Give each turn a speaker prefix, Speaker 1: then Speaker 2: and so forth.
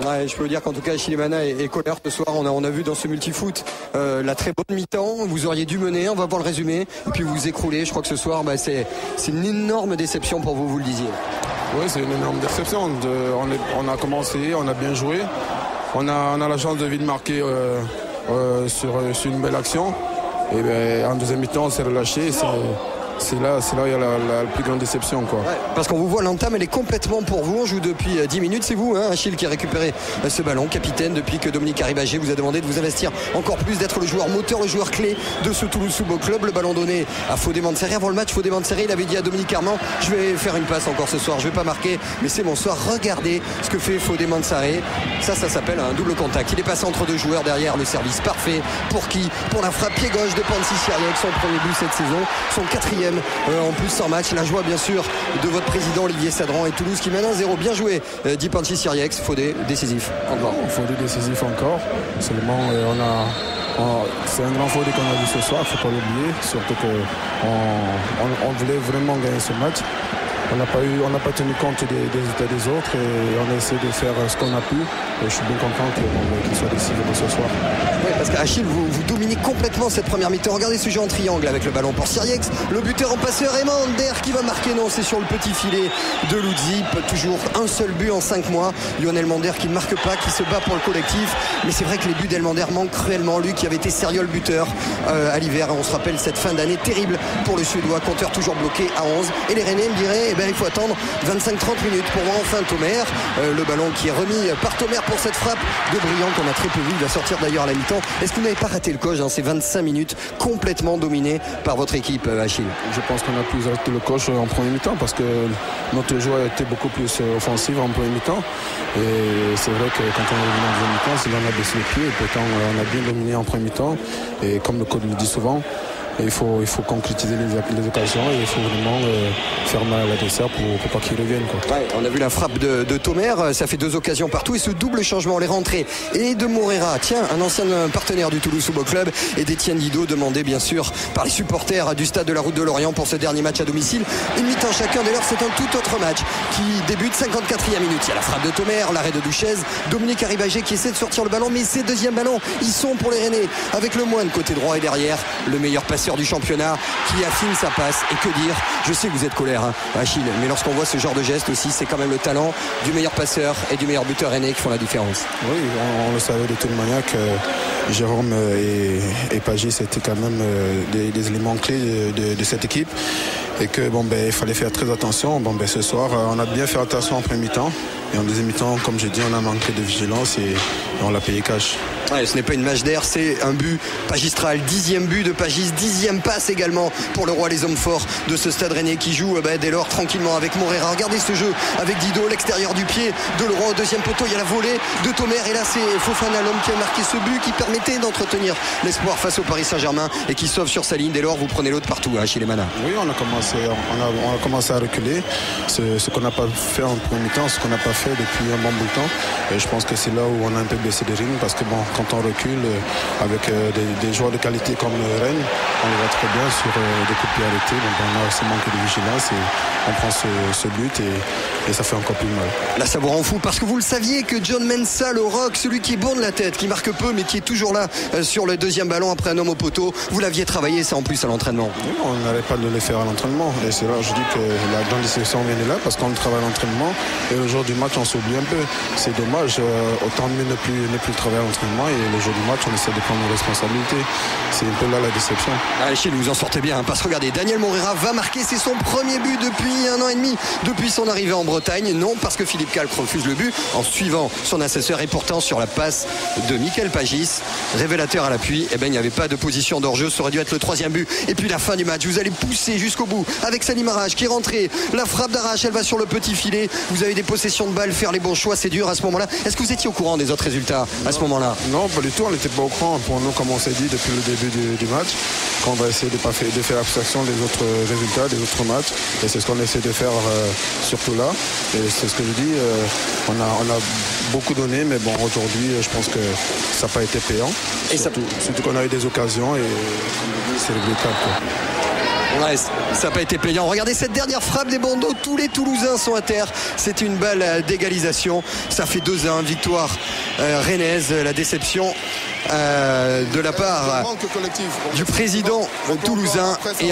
Speaker 1: Ouais, je peux vous dire qu'en tout cas, Achille Emana et Kohler ce soir, on a vu dans ce multifoot la très bonne mi-temps. Vous auriez dû mener, on va voir le résumé, et puis vous écrouler. Je crois que ce soir, c'est une énorme déception pour vous, vous le disiez.
Speaker 2: Oui, c'est une énorme déception. On a commencé, on a bien joué. On a la chance de vite marquer sur une belle action. Et en deuxième mi-temps, on s'est relâché. C'est là où il y a la plus grande déception, quoi.
Speaker 1: Ouais, parce qu'on vous voit, l'entame, elle est complètement pour vous. On joue depuis 10 minutes. C'est vous, Achille, qui a récupéré ce ballon, capitaine, depuis que Dominique Arribagé vous a demandé de vous investir encore plus, d'être le joueur moteur, le joueur clé de ce Toulouse Football Club. Le ballon donné à Fodé Manseré. Avant le match, Fodé Manseré, il avait dit à Dominique Armand, je vais faire une passe encore ce soir, je vais pas marquer, mais c'est mon soir. Regardez ce que fait Fodé Manseré. Ça s'appelle un double contact. Il est passé entre deux joueurs derrière, le service parfait. Pour qui? Pour la frappe pied gauche de Pansi Siriac, son premier but cette saison, son 4e en plus sans match. La joie bien sûr de votre président Olivier Sadran et Toulouse qui mène 1-0. Bien joué, dit Pansi Siriac. Fodé décisif encore.
Speaker 2: Fodé décisif encore. Seulement c'est un grand Fodé qu'on a vu ce soir, il ne faut pas l'oublier. Surtout qu'on voulait vraiment gagner ce match. On n'a pas tenu compte des résultats des autres et on a essayé de faire ce qu'on a pu. Et je suis bien content qu'il soit décisif ce soir.
Speaker 1: Oui, parce qu'Achille, vous dominez complètement cette première mi-temps. Regardez ce jeu en triangle avec le ballon pour Siriac. Le buteur en passeur, Elmander qui va marquer. Non, c'est sur le petit filet de Ludzip. Toujours un seul but en 5 mois. Lionel Mander qui ne marque pas, qui se bat pour le collectif. Mais c'est vrai que les buts d'Elmander manquent cruellement. Lui qui avait été sérieux le buteur à l'hiver. On se rappelle cette fin d'année terrible pour le Suédois. Compteur toujours bloqué à 11. Et les Rennais me diraient, il faut attendre 25-30 minutes pour voir enfin Thomer. Le ballon qui est remis par Thomer pour cette frappe de Briand qu'on a très peu vu. Il va sortir d'ailleurs à la mi-temps. Est-ce que vous n'avez pas raté le coche dans ces 25 minutes complètement dominées par votre équipe, Achille?
Speaker 2: Je pense qu'on a plus raté le coche en premier mi-temps parce que notre joueur était beaucoup plus offensif en premier mi-temps. Et c'est vrai que quand on est revenu en deuxième mi-temps, c'est là on a baissé les pieds. Et pourtant, on a bien dominé en premier mi-temps. Et comme le coach le dit souvent, il faut concrétiser les occasions et il faut vraiment faire mal à l'adversaire pour pas qu'il revienne, quoi.
Speaker 1: Ouais, on a vu la frappe de Thomer, ça fait 2 occasions partout et ce double changement, les rentrées et de Morera, tiens, un ancien partenaire du Toulouse Football Club, et d'Étienne Didot, demandé bien sûr par les supporters du stade de la Route de Lorient pour ce dernier match à domicile. Une mi-temps chacun, dès lors c'est un tout autre match qui débute 54e minute. Il y a la frappe de Thomer, l'arrêt de Duchesne, Dominique Arribagé qui essaie de sortir le ballon, mais ces deuxièmes ballons, ils sont pour les Rennais, avec le moine côté droit et derrière, le meilleur passeur du championnat qui affine sa passe. Et que dire, je sais que vous êtes colère, Achille, mais lorsqu'on voit ce genre de geste aussi, c'est quand même le talent du meilleur passeur et du meilleur buteur rennais qui font la différence.
Speaker 2: Oui, on le savait de toute manière que Jérôme et Pagis étaient quand même des éléments clés de cette équipe et que il fallait faire très attention. Ce soir, on a bien fait attention en premier mi-temps et en deuxième mi-temps, comme j'ai dit, on a manqué de vigilance et on l'a payé cash.
Speaker 1: Ouais, ce n'est pas une match d'air, c'est un but pagistral, 10e but de Pagis, 10e passe également pour le roi, les hommes forts de ce stade rennais qui joue dès lors tranquillement avec Morera. Regardez ce jeu avec Didot, l'extérieur du pied de Leroy au deuxième poteau, il y a la volée de Thomer et là c'est Fofana, l'homme qui a marqué ce but qui permettait d'entretenir l'espoir face au Paris Saint-Germain et qui sauve sur sa ligne. Dès lors vous prenez l'autre partout, Achille Emana.
Speaker 2: Oui, on a commencé à reculer, ce qu'on n'a pas fait en premier mi-temps, ce qu'on n'a pas fait depuis un bon bout de temps, et je pense que c'est là où on a un peu baissé de rythme parce que quand on recule avec des joueurs de qualité comme Rennes, on le voit très bien sur des coups de pied arrêtés. Donc on a ce manque de vigilance et on prend ce but et ça fait encore plus mal.
Speaker 1: Là ça vous rend fou parce que vous le saviez que John Mensah, le rock, celui qui est bon de la tête, qui marque peu mais qui est toujours là sur le deuxième ballon après un homme au poteau, vous l'aviez travaillé ça en plus à l'entraînement.
Speaker 2: Oui, on n'arrête pas de le faire à l'entraînement et c'est là je dis que la grande déception vient de là parce qu'on travaille à l'entraînement et le jour du match on s'oublie un peu. C'est dommage, autant mieux ne plus travailler à l'entraînement et le jour du match on essaie de prendre nos responsabilités. C'est un peu là la déception.
Speaker 1: Achille, vous en sortez bien parce que regardez, Daniel Morera va marquer, c'est son premier but depuis 1 an et demi, depuis son arrivée en Bretagne. Non, parce que Philippe Calc refuse le but en suivant son assesseur et pourtant sur la passe de Michael Pagis, révélateur à l'appui, il n'y avait pas de position d'hors-jeu, ça aurait dû être le 3e but. Et puis la fin du match, vous allez pousser jusqu'au bout avec Salim Arrache qui est rentré, la frappe d'Arrache, elle va sur le petit filet, vous avez des possessions de balles, faire les bons choix, c'est dur à ce moment-là. Est-ce que vous étiez au courant des autres résultats à ce moment-là?
Speaker 2: Non, pas du tout, on n'était pas au courant. Pour nous, comme on s'est dit depuis le début du match, qu'on va essayer de faire abstraction des autres résultats, des autres matchs. Et c'est ce qu'on essaie de faire surtout là. Et c'est ce que je dis, on a beaucoup donné, mais aujourd'hui, je pense que ça n'a pas été payant. Et surtout qu'on a eu des occasions et comme je dis, c'est regrettable.
Speaker 1: Ouais, ça n'a pas été payant. Regardez cette dernière frappe des bandeaux. Tous les Toulousains sont à terre. C'est une balle d'égalisation. Ça fait 2-1. Victoire rennaise. La déception de la part du président toulousain. Et on est